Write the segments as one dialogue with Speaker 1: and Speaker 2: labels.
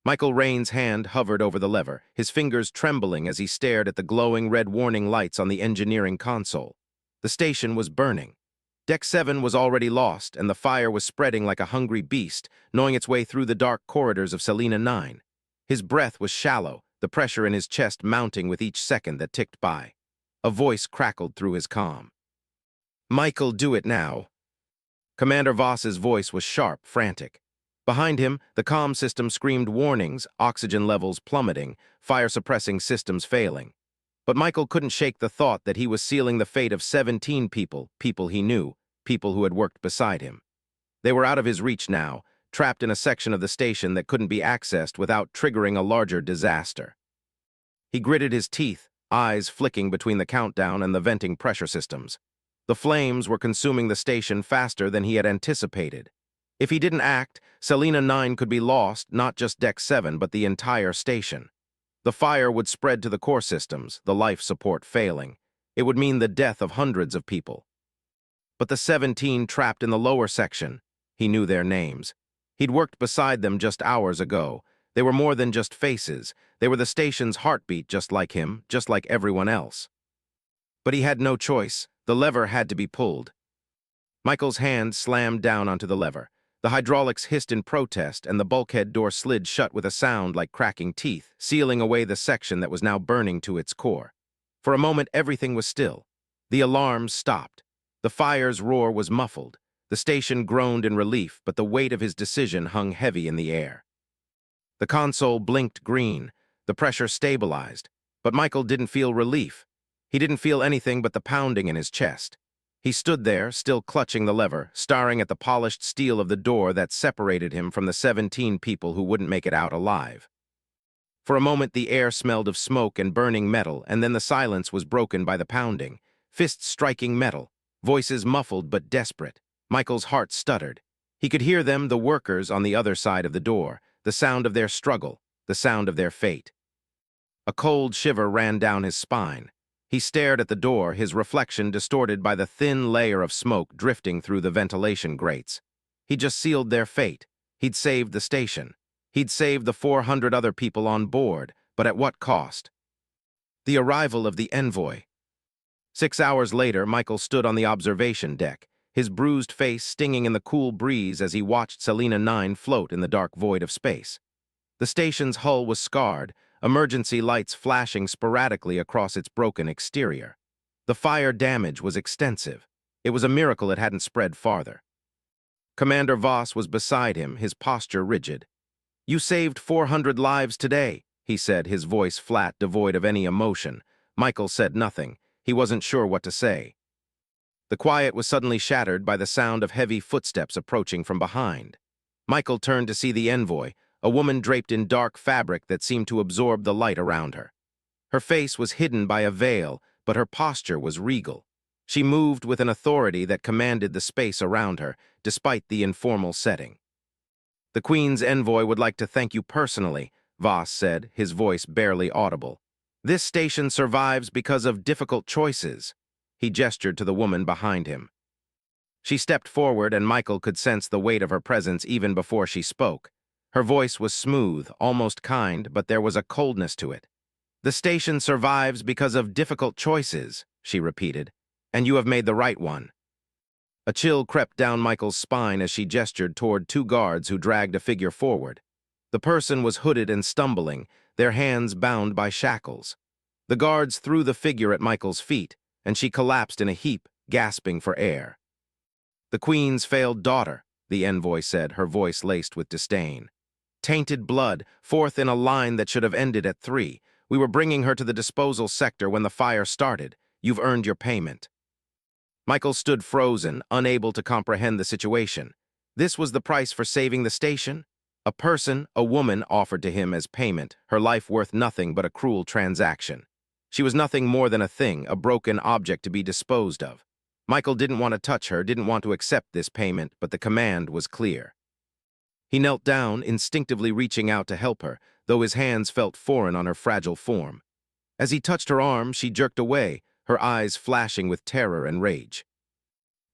Speaker 1: Michael Rain's hand hovered over the lever, his fingers trembling as he stared at the glowing red warning lights on the engineering console. The station was burning. Deck 7 was already lost, and the fire was spreading like a hungry beast, gnawing its way through the dark corridors of Selena 9. His breath was shallow, the pressure in his chest mounting with each second that ticked by. A voice crackled through his calm. "Michael, do it now." Commander Voss's voice was sharp, frantic. Behind him, the comm system screamed warnings, oxygen levels plummeting, fire-suppressing systems failing. But Michael couldn't shake the thought that he was sealing the fate of 17 people, people he knew, people who had worked beside him. They were out of his reach now, trapped in a section of the station that couldn't be accessed without triggering a larger disaster. He gritted his teeth, eyes flicking between the countdown and the venting pressure systems. The flames were consuming the station faster than he had anticipated. If he didn't act, Selena 9 could be lost, not just Deck 7, but the entire station. The fire would spread to the core systems, the life support failing. It would mean the death of hundreds of people. But the 17 trapped in the lower section, he knew their names. He'd worked beside them just hours ago. They were more than just faces. They were the station's heartbeat, just like him, just like everyone else. But he had no choice. The lever had to be pulled. Michael's hand slammed down onto the lever. The hydraulics hissed in protest, and the bulkhead door slid shut with a sound like cracking teeth, sealing away the section that was now burning to its core. For a moment, everything was still. The alarms stopped. The fire's roar was muffled. The station groaned in relief, but the weight of his decision hung heavy in the air. The console blinked green. The pressure stabilized. But Michael didn't feel relief. He didn't feel anything but the pounding in his chest. He stood there, still clutching the lever, staring at the polished steel of the door that separated him from the 17 people who wouldn't make it out alive. For a moment, the air smelled of smoke and burning metal, and then the silence was broken by the pounding. Fists striking metal, voices muffled but desperate. Michael's heart stuttered. He could hear them, the workers on the other side of the door, the sound of their struggle, the sound of their fate. A cold shiver ran down his spine. He stared at the door, his reflection distorted by the thin layer of smoke drifting through the ventilation grates. He'd just sealed their fate. He'd saved the station. He'd saved the 400 other people on board, but at what cost? The arrival of the envoy. 6 hours later, Michael stood on the observation deck, his bruised face stinging in the cool breeze as he watched Selena 9 float in the dark void of space. The station's hull was scarred, emergency lights flashing sporadically across its broken exterior. The fire damage was extensive. It was a miracle it hadn't spread farther. Commander Voss was beside him, his posture rigid. "You saved 400 lives today," he said, his voice flat, devoid of any emotion. Michael said nothing. He wasn't sure what to say. The quiet was suddenly shattered by the sound of heavy footsteps approaching from behind. Michael turned to see the envoy, a woman draped in dark fabric that seemed to absorb the light around her. Her face was hidden by a veil, but her posture was regal. She moved with an authority that commanded the space around her, despite the informal setting. "The Queen's envoy would like to thank you personally," Voss said, his voice barely audible. "This station survives because of difficult choices." He gestured to the woman behind him. She stepped forward, and Michael could sense the weight of her presence even before she spoke. Her voice was smooth, almost kind, but there was a coldness to it. "The station survives because of difficult choices," she repeated, "and you have made the right one." A chill crept down Michael's spine as she gestured toward 2 guards who dragged a figure forward. The person was hooded and stumbling, their hands bound by shackles. The guards threw the figure at Michael's feet, and she collapsed in a heap, gasping for air. "The Queen's failed daughter," the envoy said, her voice laced with disdain. "Tainted blood, fourth in a line that should have ended at 3. We were bringing her to the disposal sector when the fire started. You've earned your payment." Michael stood frozen, unable to comprehend the situation. This was the price for saving the station? A person, a woman, offered to him as payment, her life worth nothing but a cruel transaction. She was nothing more than a thing, a broken object to be disposed of. Michael didn't want to touch her, didn't want to accept this payment, but the command was clear. He knelt down, instinctively reaching out to help her, though his hands felt foreign on her fragile form. As he touched her arm, she jerked away, her eyes flashing with terror and rage.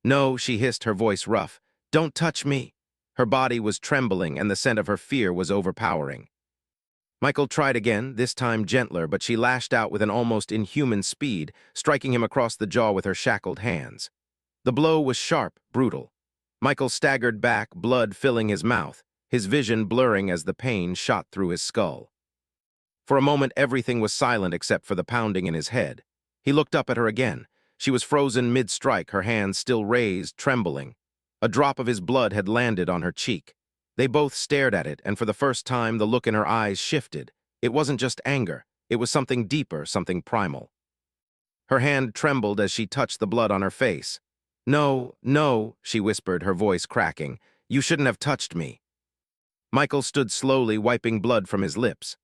Speaker 1: "No," she hissed, her voice rough. "Don't touch me." Her body was trembling, and the scent of her fear was overpowering. Michael tried again, this time gentler, but she lashed out with an almost inhuman speed, striking him across the jaw with her shackled hands. The blow was sharp, brutal. Michael staggered back, blood filling his mouth, his vision blurring as the pain shot through his skull. For a moment, everything was silent except for the pounding in his head. He looked up at her again. She was frozen mid-strike, her hands still raised, trembling. A drop of his blood had landed on her cheek. They both stared at it, and for the first time, the look in her eyes shifted. It wasn't just anger. It was something deeper, something primal. Her hand trembled as she touched the blood on her face. "No, no," she whispered, her voice cracking. "You shouldn't have touched me." Michael stood slowly, wiping blood from his lips.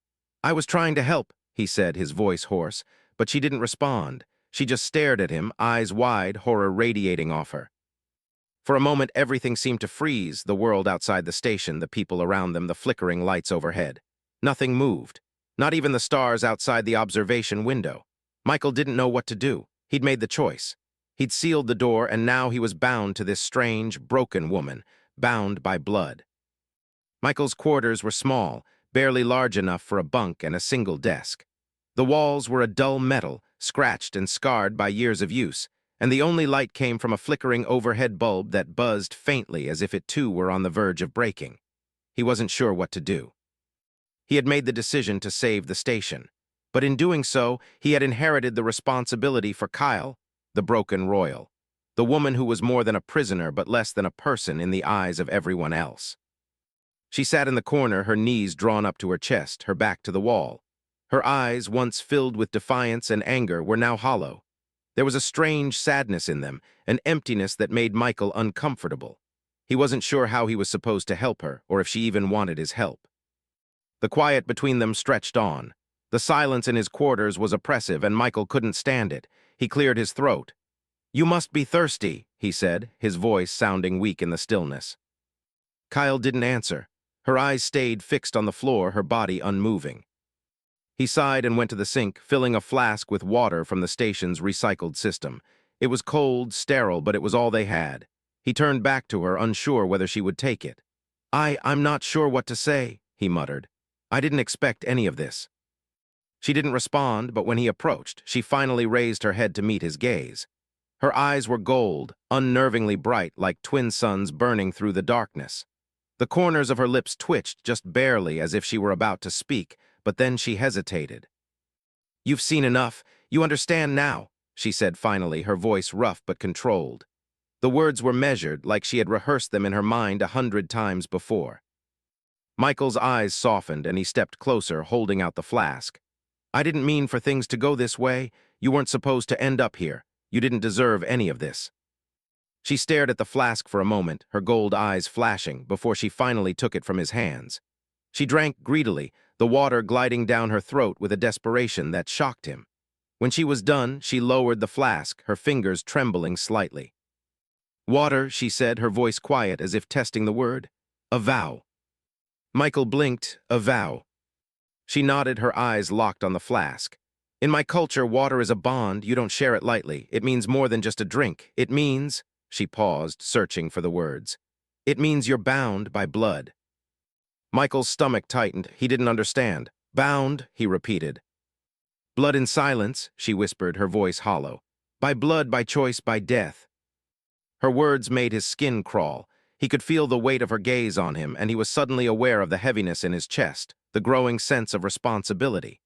Speaker 1: "I was trying to help," he said, his voice hoarse, but she didn't respond. She just stared at him, eyes wide, horror radiating off her. For a moment, everything seemed to freeze, the world outside the station, the people around them, the flickering lights overhead. Nothing moved, not even the stars outside the observation window. Michael didn't know what to do. He'd made the choice. He'd sealed the door, and now he was bound to this strange, broken woman, bound by blood. Michael's quarters were small, barely large enough for a bunk and a single desk. The walls were a dull metal, scratched and scarred by years of use, and the only light came from a flickering overhead bulb that buzzed faintly as if it too were on the verge of breaking. He wasn't sure what to do. He had made the decision to save the station, but in doing so, he had inherited the responsibility for Kyle, the broken royal, the woman who was more than a prisoner but less than a person in the eyes of everyone else. She sat in the corner, her knees drawn up to her chest, her back to the wall. Her eyes, once filled with defiance and anger, were now hollow. There was a strange sadness in them, an emptiness that made Michael uncomfortable. He wasn't sure how he was supposed to help her, or if she even wanted his help. The quiet between them stretched on. The silence in his quarters was oppressive, and Michael couldn't stand it. He cleared his throat. "You must be thirsty," he said, his voice sounding weak in the stillness. Kyle didn't answer. Her eyes stayed fixed on the floor, her body unmoving. He sighed and went to the sink, filling a flask with water from the station's recycled system. It was cold, sterile, but it was all they had. He turned back to her, unsure whether she would take it. I'm not sure what to say," he muttered. "I didn't expect any of this." She didn't respond, but when he approached, she finally raised her head to meet his gaze. Her eyes were gold, unnervingly bright, like twin suns burning through the darkness. The corners of her lips twitched just barely as if she were about to speak, but then she hesitated. "You've seen enough. You understand now," she said finally, her voice rough but controlled. The words were measured, like she had rehearsed them in her mind 100 times before. Michael's eyes softened, and he stepped closer, holding out the flask. "I didn't mean for things to go this way. You weren't supposed to end up here. You didn't deserve any of this." She stared at the flask for a moment, her gold eyes flashing, before she finally took it from his hands. She drank greedily, the water gliding down her throat with a desperation that shocked him. When she was done, she lowered the flask, her fingers trembling slightly. "Water," she said, her voice quiet as if testing the word. "A vow." Michael blinked. "A vow." She nodded, her eyes locked on the flask. "In my culture, water is a bond. You don't share it lightly. It means more than just a drink. It means—" She paused, searching for the words. "It means you're bound by blood." Michael's stomach tightened. He didn't understand. "Bound," he repeated. "Blood in silence," she whispered, her voice hollow. "By blood, by choice, by death." Her words made his skin crawl. He could feel the weight of her gaze on him, and he was suddenly aware of the heaviness in his chest, the growing sense of responsibility.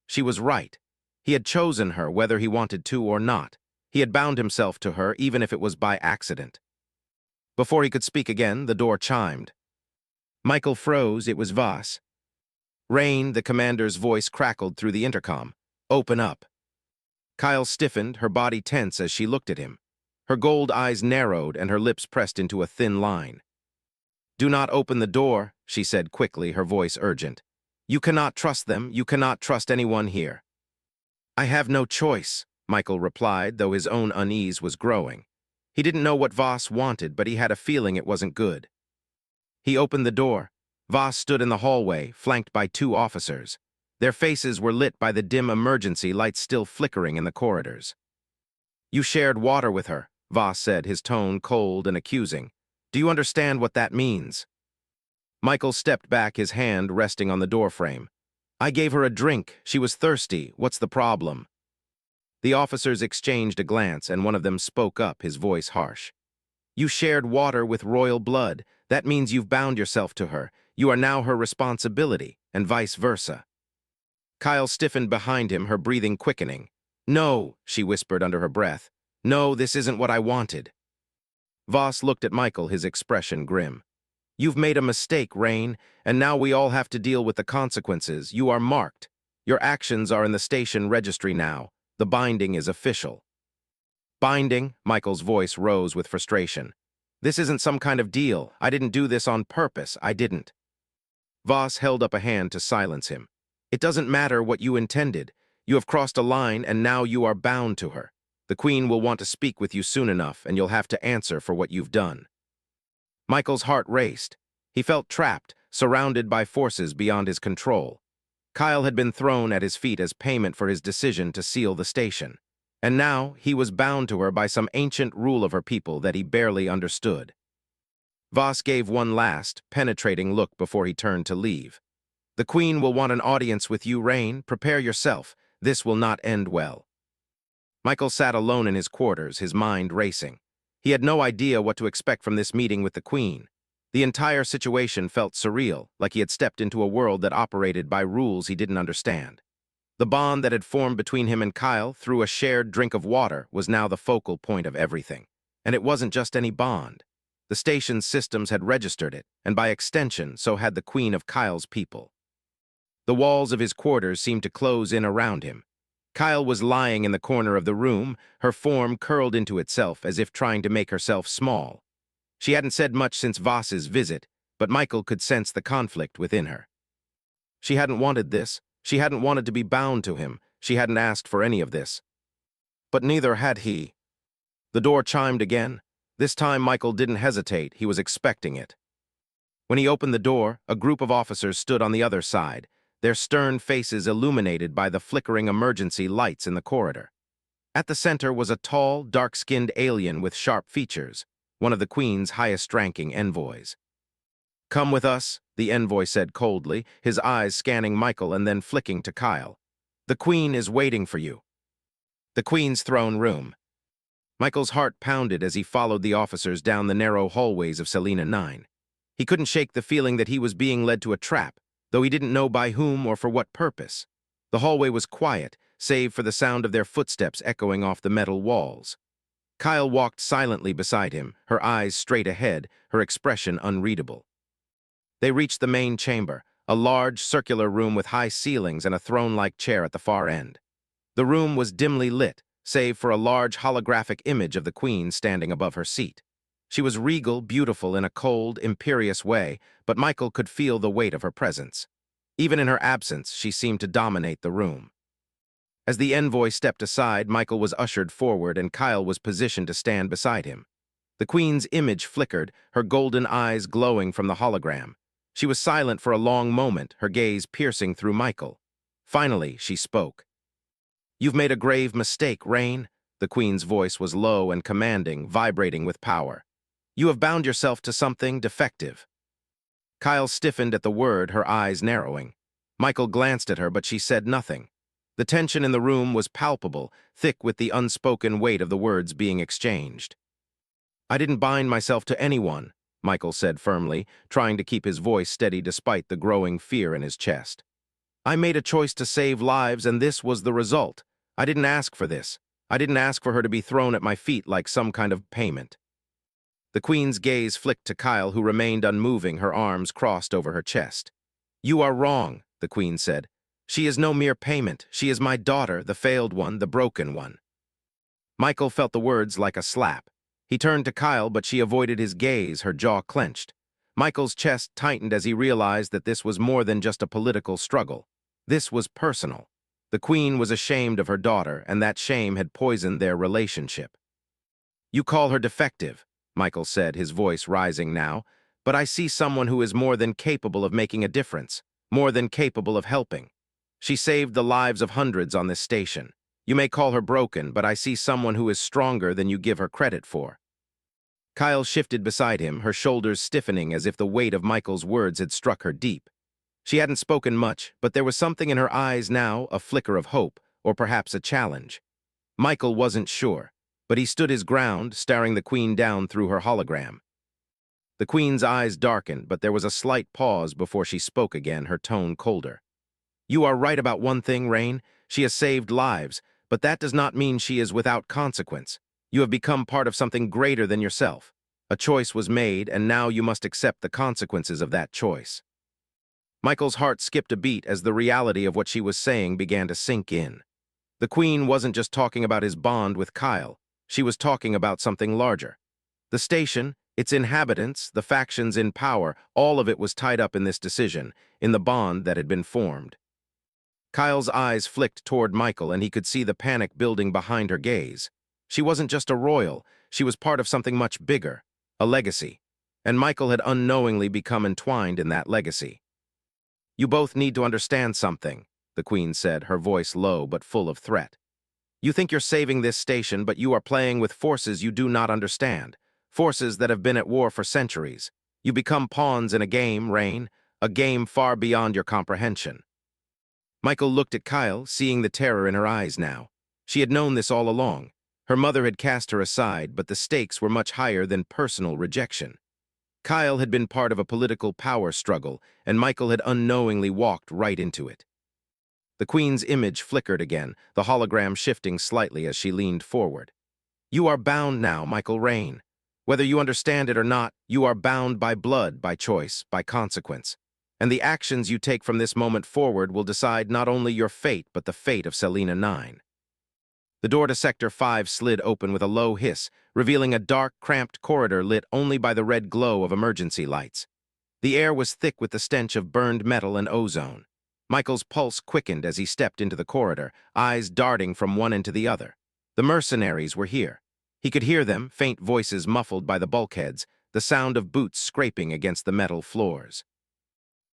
Speaker 1: She was right. He had chosen her, whether he wanted to or not. He had bound himself to her, even if it was by accident. Before he could speak again, the door chimed. Michael froze. It was Voss. "Rain," the commander's voice crackled through the intercom. "Open up." Kyle stiffened, her body tense as she looked at him. Her gold eyes narrowed and her lips pressed into a thin line. "Do not open the door," she said quickly, her voice urgent. "You cannot trust them. You cannot trust anyone here." "I have no choice," Michael replied, though his own unease was growing. He didn't know what Voss wanted, but he had a feeling it wasn't good. He opened the door. Voss stood in the hallway, flanked by 2 officers. Their faces were lit by the dim emergency lights still flickering in the corridors. "You shared water with her," Voss said, his tone cold and accusing. "Do you understand what that means?" Michael stepped back, his hand resting on the doorframe. I gave her a drink. She was thirsty. What's the problem? The officers exchanged a glance, and one of them spoke up, his voice harsh. You shared water with royal blood. That means you've bound yourself to her. You are now her responsibility, and vice versa. Kyle stiffened behind him, her breathing quickening. No, she whispered under her breath. No, this isn't what I wanted. Voss looked at Michael, his expression grim. You've made a mistake, Rain, and now we all have to deal with the consequences. You are marked. Your actions are in the station registry now. The binding is official. Binding? Michael's voice rose with frustration. This isn't some kind of deal. I didn't do this on purpose. I didn't. Voss held up a hand to silence him. It doesn't matter what you intended. You have crossed a line, and now you are bound to her. The Queen will want to speak with you soon enough, and you'll have to answer for what you've done. Michael's heart raced. He felt trapped, surrounded by forces beyond his control. Kyle had been thrown at his feet as payment for his decision to seal the station. And now he was bound to her by some ancient rule of her people that he barely understood. Voss gave one last, penetrating look before he turned to leave. The Queen will want an audience with you, Rain. Prepare yourself. This will not end well. Michael sat alone in his quarters, his mind racing. He had no idea what to expect from this meeting with the Queen. The entire situation felt surreal, like he had stepped into a world that operated by rules he didn't understand. The bond that had formed between him and Kyle through a shared drink of water was now the focal point of everything. And it wasn't just any bond. The station's systems had registered it, and by extension, so had the Queen of Kyle's people. The walls of his quarters seemed to close in around him. Kyle was lying in the corner of the room, her form curled into itself as if trying to make herself small. She hadn't said much since Voss's visit, but Michael could sense the conflict within her. She hadn't wanted this. She hadn't wanted to be bound to him. She hadn't asked for any of this. But neither had he. The door chimed again. This time Michael didn't hesitate. He was expecting it. When he opened the door, a group of officers stood on the other side, their stern faces illuminated by the flickering emergency lights in the corridor. At the center was a tall, dark-skinned alien with sharp features, one of the Queen's highest-ranking envoys. Come with us, the envoy said coldly, his eyes scanning Michael and then flicking to Kyle. The Queen is waiting for you. The Queen's throne room. Michael's heart pounded as he followed the officers down the narrow hallways of Selena 9. He couldn't shake the feeling that he was being led to a trap, though he didn't know by whom or for what purpose. The hallway was quiet, save for the sound of their footsteps echoing off the metal walls. Kyle walked silently beside him, her eyes straight ahead, her expression unreadable. They reached the main chamber, a large, circular room with high ceilings and a throne-like chair at the far end. The room was dimly lit, save for a large holographic image of the Queen standing above her seat. She was regal, beautiful in a cold, imperious way, but Michael could feel the weight of her presence. Even in her absence, she seemed to dominate the room. As the envoy stepped aside, Michael was ushered forward and Kyle was positioned to stand beside him. The Queen's image flickered, her golden eyes glowing from the hologram. She was silent for a long moment, her gaze piercing through Michael. Finally, she spoke. You've made a grave mistake, Rain. The Queen's voice was low and commanding, vibrating with power. You have bound yourself to something defective. Kyle stiffened at the word, her eyes narrowing. Michael glanced at her, but she said nothing. The tension in the room was palpable, thick with the unspoken weight of the words being exchanged. I didn't bind myself to anyone, Michael said firmly, trying to keep his voice steady despite the growing fear in his chest. I made a choice to save lives, and this was the result. I didn't ask for this. I didn't ask for her to be thrown at my feet like some kind of payment. The Queen's gaze flicked to Kyle, who remained unmoving, her arms crossed over her chest. You are wrong, the Queen said. She is no mere payment. She is my daughter, the failed one, the broken one. Michael felt the words like a slap. He turned to Kyle, but she avoided his gaze, her jaw clenched. Michael's chest tightened as he realized that this was more than just a political struggle. This was personal. The Queen was ashamed of her daughter, and that shame had poisoned their relationship. You call her defective, Michael said, his voice rising now, but I see someone who is more than capable of making a difference, more than capable of helping. She saved the lives of hundreds on this station. You may call her broken, but I see someone who is stronger than you give her credit for. Kyle shifted beside him, her shoulders stiffening as if the weight of Michael's words had struck her deep. She hadn't spoken much, but there was something in her eyes now, a flicker of hope, or perhaps a challenge. Michael wasn't sure, but he stood his ground, staring the Queen down through her hologram. The Queen's eyes darkened, but there was a slight pause before she spoke again, her tone colder. You are right about one thing, Rain. She has saved lives, but that does not mean she is without consequence. You have become part of something greater than yourself. A choice was made, and now you must accept the consequences of that choice. Michael's heart skipped a beat as the reality of what she was saying began to sink in. The Queen wasn't just talking about his bond with Kyle. She was talking about something larger. The station, its inhabitants, the factions in power, all of it was tied up in this decision, in the bond that had been formed. Kyle's eyes flicked toward Michael, and he could see the panic building behind her gaze. She wasn't just a royal, she was part of something much bigger, a legacy. And Michael had unknowingly become entwined in that legacy. You both need to understand something, the Queen said, her voice low but full of threat. You think you're saving this station, but you are playing with forces you do not understand, forces that have been at war for centuries. You become pawns in a game, Rain, a game far beyond your comprehension. Michael looked at Kyle, seeing the terror in her eyes now. She had known this all along. Her mother had cast her aside, but the stakes were much higher than personal rejection. Kyle had been part of a political power struggle, and Michael had unknowingly walked right into it. The Queen's image flickered again, the hologram shifting slightly as she leaned forward. You are bound now, Michael Rain. Whether you understand it or not, you are bound by blood, by choice, by consequence. And the actions you take from this moment forward will decide not only your fate, but the fate of Selena 9. The door to Sector 5 slid open with a low hiss, revealing a dark, cramped corridor lit only by the red glow of emergency lights. The air was thick with the stench of burned metal and ozone. Michael's pulse quickened as he stepped into the corridor, eyes darting from one end to the other. The mercenaries were here. He could hear them, faint voices muffled by the bulkheads, the sound of boots scraping against the metal floors.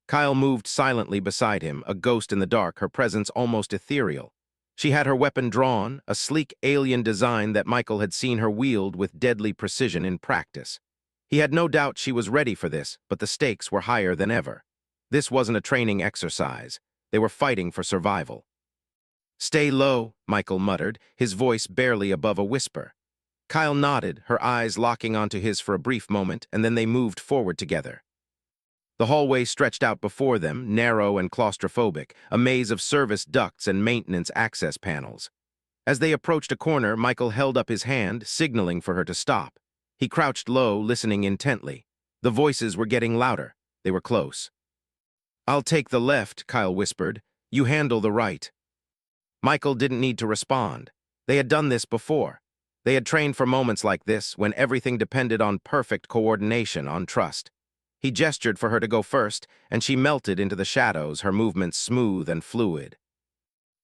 Speaker 1: Kyle moved silently beside him, a ghost in the dark, her presence almost ethereal. She had her weapon drawn, a sleek alien design that Michael had seen her wield with deadly precision in practice. He had no doubt she was ready for this, but the stakes were higher than ever. This wasn't a training exercise. They were fighting for survival. Stay low, Michael muttered, his voice barely above a whisper. Kyle nodded, her eyes locking onto his for a brief moment, and then they moved forward together. The hallway stretched out before them, narrow and claustrophobic, a maze of service ducts and maintenance access panels. As they approached a corner, Michael held up his hand, signaling for her to stop. He crouched low, listening intently. The voices were getting louder. They were close. I'll take the left, Kyle whispered. You handle the right. Michael didn't need to respond. They had done this before. They had trained for moments like this, when everything depended on perfect coordination, on trust. He gestured for her to go first, and she melted into the shadows, her movements smooth and fluid.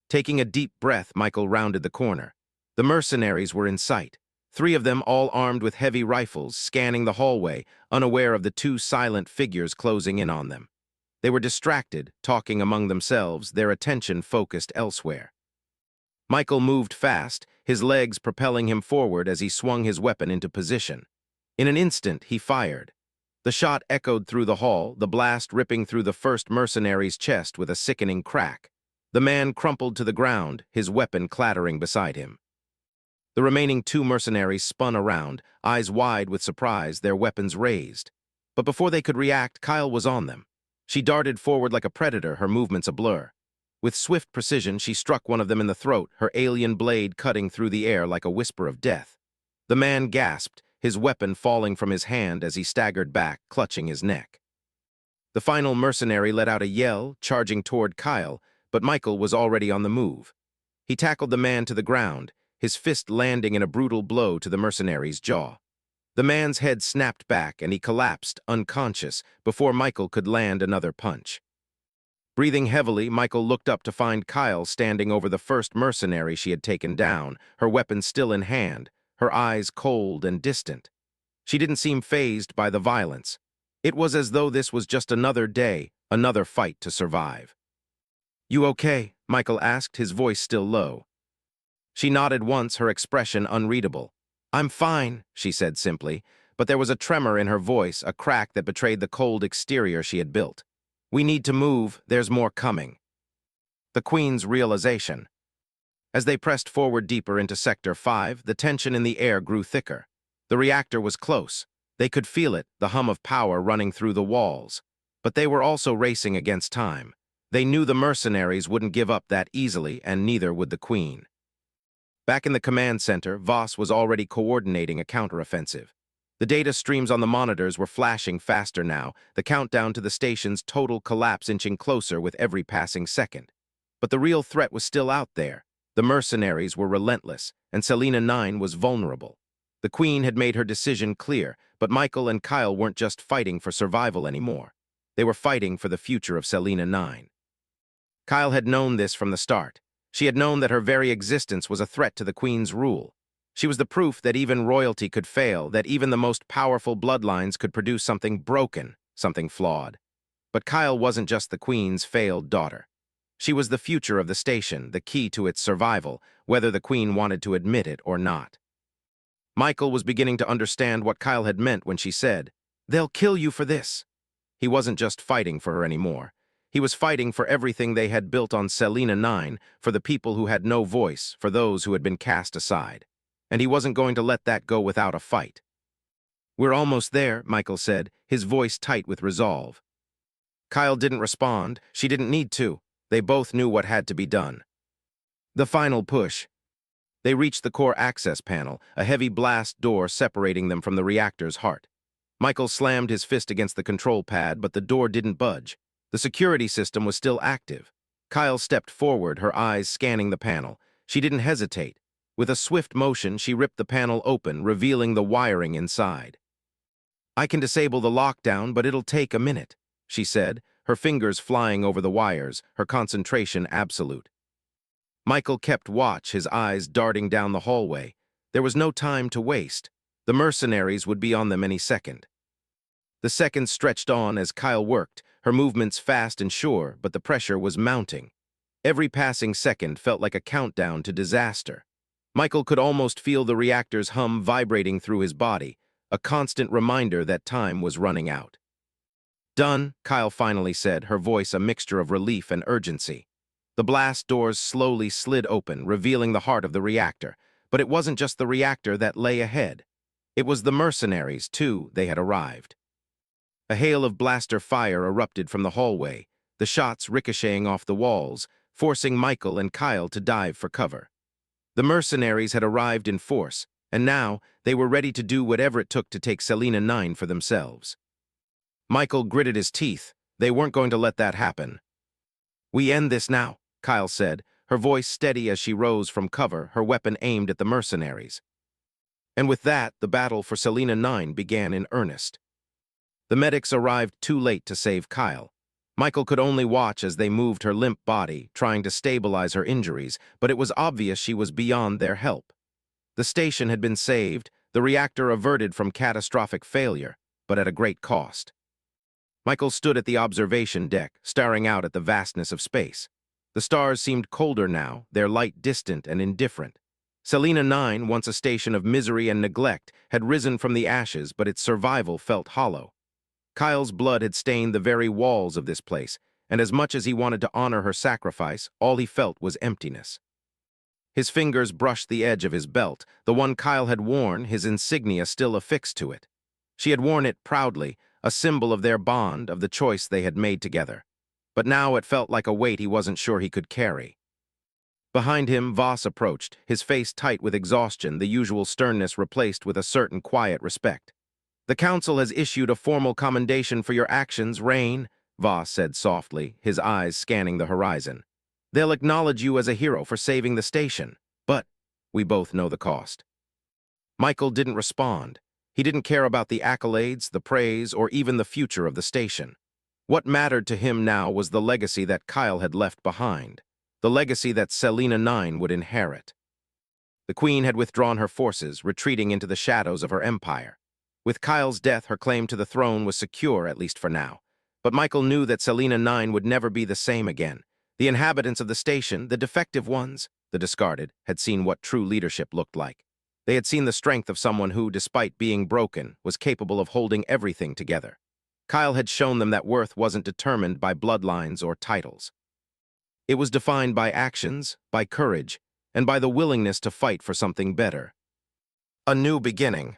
Speaker 1: Taking a deep breath, Michael rounded the corner. The mercenaries were in sight. 3 of them, all armed with heavy rifles, scanning the hallway, unaware of the 2 silent figures closing in on them. They were distracted, talking among themselves, their attention focused elsewhere. Michael moved fast, his legs propelling him forward as he swung his weapon into position. In an instant, he fired. The shot echoed through the hall, the blast ripping through the first mercenary's chest with a sickening crack. The man crumpled to the ground, his weapon clattering beside him. The remaining 2 mercenaries spun around, eyes wide with surprise, their weapons raised. But before they could react, Kyle was on them. She darted forward like a predator, her movements a blur. With swift precision, she struck one of them in the throat, her alien blade cutting through the air like a whisper of death. The man gasped, his weapon falling from his hand as he staggered back, clutching his neck. The final mercenary let out a yell, charging toward Kyle, but Michael was already on the move. He tackled the man to the ground, his fist landing in a brutal blow to the mercenary's jaw. The man's head snapped back, and he collapsed, unconscious, before Michael could land another punch. Breathing heavily, Michael looked up to find Kyle standing over the first mercenary she had taken down, her weapon still in hand, her eyes cold and distant. She didn't seem fazed by the violence. It was as though this was just another day, another fight to survive. You okay? Michael asked, his voice still low. She nodded once, her expression unreadable. I'm fine, she said simply, but there was a tremor in her voice, a crack that betrayed the cold exterior she had built. We need to move, there's more coming. The Queen's realization. As they pressed forward deeper into Sector 5, the tension in the air grew thicker. The reactor was close. They could feel it, the hum of power running through the walls. But they were also racing against time. They knew the mercenaries wouldn't give up that easily, and neither would the Queen. Back in the command center, Voss was already coordinating a counteroffensive. The data streams on the monitors were flashing faster now, the countdown to the station's total collapse inching closer with every passing second. But the real threat was still out there. The mercenaries were relentless, and Selena 9 was vulnerable. The Queen had made her decision clear, but Michael and Kyle weren't just fighting for survival anymore. They were fighting for the future of Selena 9. Kyle had known this from the start. She had known that her very existence was a threat to the Queen's rule. She was the proof that even royalty could fail, that even the most powerful bloodlines could produce something broken, something flawed. But Kyle wasn't just the Queen's failed daughter. She was the future of the station, the key to its survival, whether the Queen wanted to admit it or not. Michael was beginning to understand what Kyle had meant when she said, "They'll kill you for this." He wasn't just fighting for her anymore. He was fighting for everything they had built on Selena 9, for the people who had no voice, for those who had been cast aside. And he wasn't going to let that go without a fight. "We're almost there," Michael said, his voice tight with resolve. Kyle didn't respond. She didn't need to. They both knew what had to be done. The final push. They reached the core access panel, a heavy blast door separating them from the reactor's heart. Michael slammed his fist against the control pad, but the door didn't budge. The security system was still active. Kyle stepped forward, her eyes scanning the panel. She didn't hesitate. With a swift motion, she ripped the panel open, revealing the wiring inside. "I can disable the lockdown, but it'll take a minute," she said, her fingers flying over the wires, her concentration absolute. Michael kept watch, his eyes darting down the hallway. There was no time to waste. The mercenaries would be on them any second. The seconds stretched on as Kyle worked, her movements fast and sure, but the pressure was mounting. Every passing second felt like a countdown to disaster. Michael could almost feel the reactor's hum vibrating through his body, a constant reminder that time was running out. "Done," Kyle finally said, her voice a mixture of relief and urgency. The blast doors slowly slid open, revealing the heart of the reactor. But it wasn't just the reactor that lay ahead. It was the mercenaries, too. They had arrived. A hail of blaster fire erupted from the hallway, the shots ricocheting off the walls, forcing Michael and Kyle to dive for cover. The mercenaries had arrived in force, and now they were ready to do whatever it took to take Selena 9 for themselves. Michael gritted his teeth. They weren't going to let that happen. "We end this now," Kyle said, her voice steady as she rose from cover, her weapon aimed at the mercenaries. And with that, the battle for Selena 9 began in earnest. The medics arrived too late to save Kyle. Michael could only watch as they moved her limp body, trying to stabilize her injuries, but it was obvious she was beyond their help. The station had been saved, the reactor averted from catastrophic failure, but at a great cost. Michael stood at the observation deck, staring out at the vastness of space. The stars seemed colder now, their light distant and indifferent. Selena 9, once a station of misery and neglect, had risen from the ashes, but its survival felt hollow. Kyle's blood had stained the very walls of this place, and as much as he wanted to honor her sacrifice, all he felt was emptiness. His fingers brushed the edge of his belt, the one Kyle had worn, his insignia still affixed to it. She had worn it proudly, a symbol of their bond, of the choice they had made together. But now it felt like a weight he wasn't sure he could carry. Behind him, Voss approached, his face tight with exhaustion, the usual sternness replaced with a certain quiet respect. "The Council has issued a formal commendation for your actions, Rain," Voss said softly, his eyes scanning the horizon. "They'll acknowledge you as a hero for saving the station, but we both know the cost." Michael didn't respond. He didn't care about the accolades, the praise, or even the future of the station. What mattered to him now was the legacy that Kyle had left behind, the legacy that Selena 9 would inherit. The Queen had withdrawn her forces, retreating into the shadows of her empire. With Kyle's death, her claim to the throne was secure, at least for now. But Michael knew that Selena 9 would never be the same again. The inhabitants of the station, the defective ones, the discarded, had seen what true leadership looked like. They had seen the strength of someone who, despite being broken, was capable of holding everything together. Kyle had shown them that worth wasn't determined by bloodlines or titles. It was defined by actions, by courage, and by the willingness to fight for something better. A new beginning.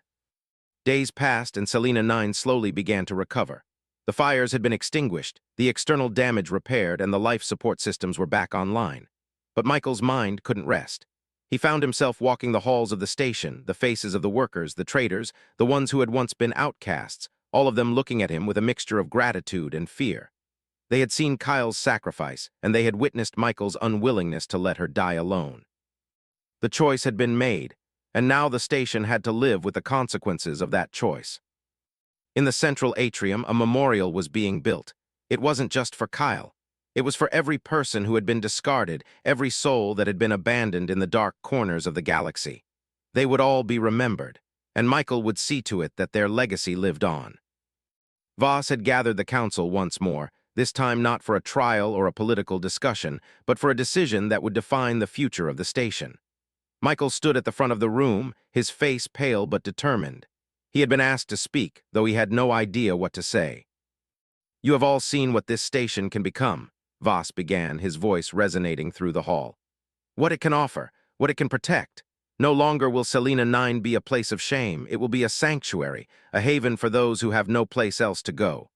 Speaker 1: Days passed and Selena 9 slowly began to recover. The fires had been extinguished, the external damage repaired, and the life support systems were back online. But Michael's mind couldn't rest. He found himself walking the halls of the station, the faces of the workers, the traders, the ones who had once been outcasts, all of them looking at him with a mixture of gratitude and fear. They had seen Kyle's sacrifice, and they had witnessed Michael's unwillingness to let her die alone. The choice had been made, and now the station had to live with the consequences of that choice. In the central atrium, a memorial was being built. It wasn't just for Kyle. It was for every person who had been discarded, every soul that had been abandoned in the dark corners of the galaxy. They would all be remembered, and Michael would see to it that their legacy lived on. Voss had gathered the council once more, this time not for a trial or a political discussion, but for a decision that would define the future of the station. Michael stood at the front of the room, his face pale but determined. He had been asked to speak, though he had no idea what to say. "You have all seen what this station can become," Voss began, his voice resonating through the hall. "What it can offer, what it can protect. No longer will Selena 9 be a place of shame. It will be a sanctuary, a haven for those who have no place else to go."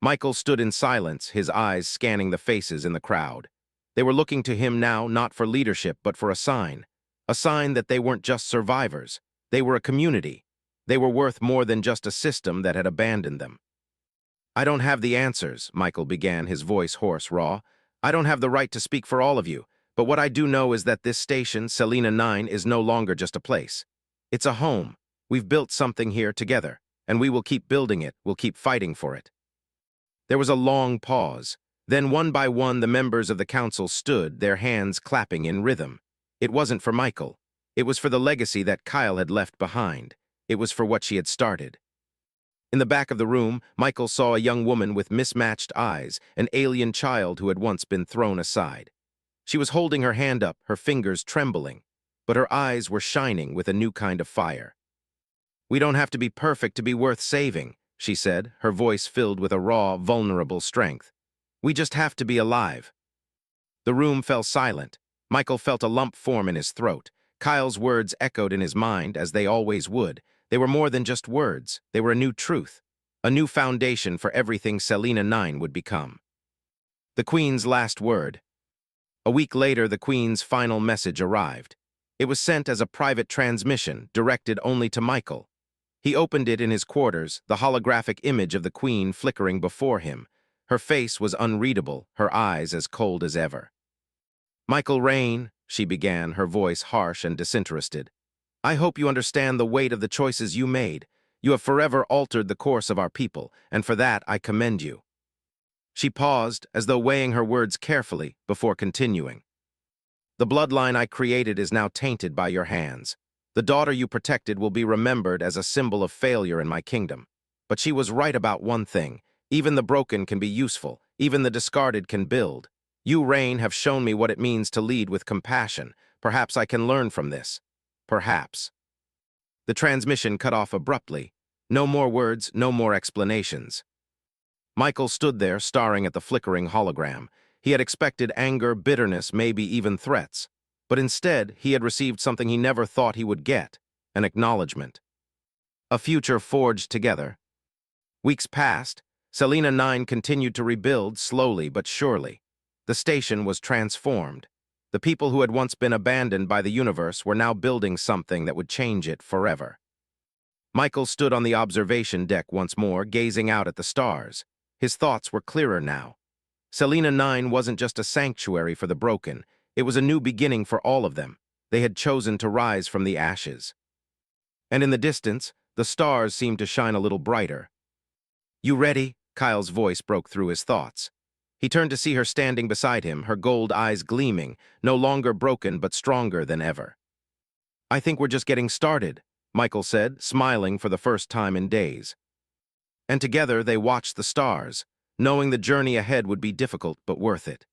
Speaker 1: Michael stood in silence, his eyes scanning the faces in the crowd. They were looking to him now not for leadership but for a sign that they weren't just survivors. They were a community. They were worth more than just a system that had abandoned them. "I don't have the answers," Michael began, his voice hoarse, raw. "I don't have the right to speak for all of you, but what I do know is that this station, Selena 9, is no longer just a place. It's a home. We've built something here together, and we will keep building it, we'll keep fighting for it." There was a long pause. Then one by one the members of the council stood, their hands clapping in rhythm. It wasn't for Michael. It was for the legacy that Kyle had left behind. It was for what she had started. In the back of the room, Michael saw a young woman with mismatched eyes, an alien child who had once been thrown aside. She was holding her hand up, her fingers trembling, but her eyes were shining with a new kind of fire. "We don't have to be perfect to be worth saving," she said, her voice filled with a raw, vulnerable strength. "We just have to be alive." The room fell silent. Michael felt a lump form in his throat. Kyle's words echoed in his mind, as they always would. They were more than just words. They were a new truth, a new foundation for everything Selena 9 would become. The Queen's last word. A week later, the Queen's final message arrived. It was sent as a private transmission, directed only to Michael. He opened it in his quarters, the holographic image of the Queen flickering before him. Her face was unreadable, her eyes as cold as ever. "Michael Rain," she began, her voice harsh and disinterested. "I hope you understand the weight of the choices you made. You have forever altered the course of our people, and for that I commend you." She paused, as though weighing her words carefully, before continuing. "The bloodline I created is now tainted by your hands. The daughter you protected will be remembered as a symbol of failure in my kingdom. But she was right about one thing. Even the broken can be useful. Even the discarded can build. You, Rain, have shown me what it means to lead with compassion. Perhaps I can learn from this. Perhaps." The transmission cut off abruptly. No more words, no more explanations. Michael stood there, staring at the flickering hologram. He had expected anger, bitterness, maybe even threats. But instead, he had received something he never thought he would get, an acknowledgement. A future forged together. Weeks passed. Selena 9 continued to rebuild, slowly but surely. The station was transformed. The people who had once been abandoned by the universe were now building something that would change it forever. Michael stood on the observation deck once more, gazing out at the stars. His thoughts were clearer now. Selena 9 wasn't just a sanctuary for the broken. It was a new beginning for all of them. They had chosen to rise from the ashes. And in the distance, the stars seemed to shine a little brighter. "You ready?" Kyle's voice broke through his thoughts. He turned to see her standing beside him, her gold eyes gleaming, no longer broken but stronger than ever. "I think we're just getting started," Michael said, smiling for the first time in days. And together they watched the stars, knowing the journey ahead would be difficult but worth it.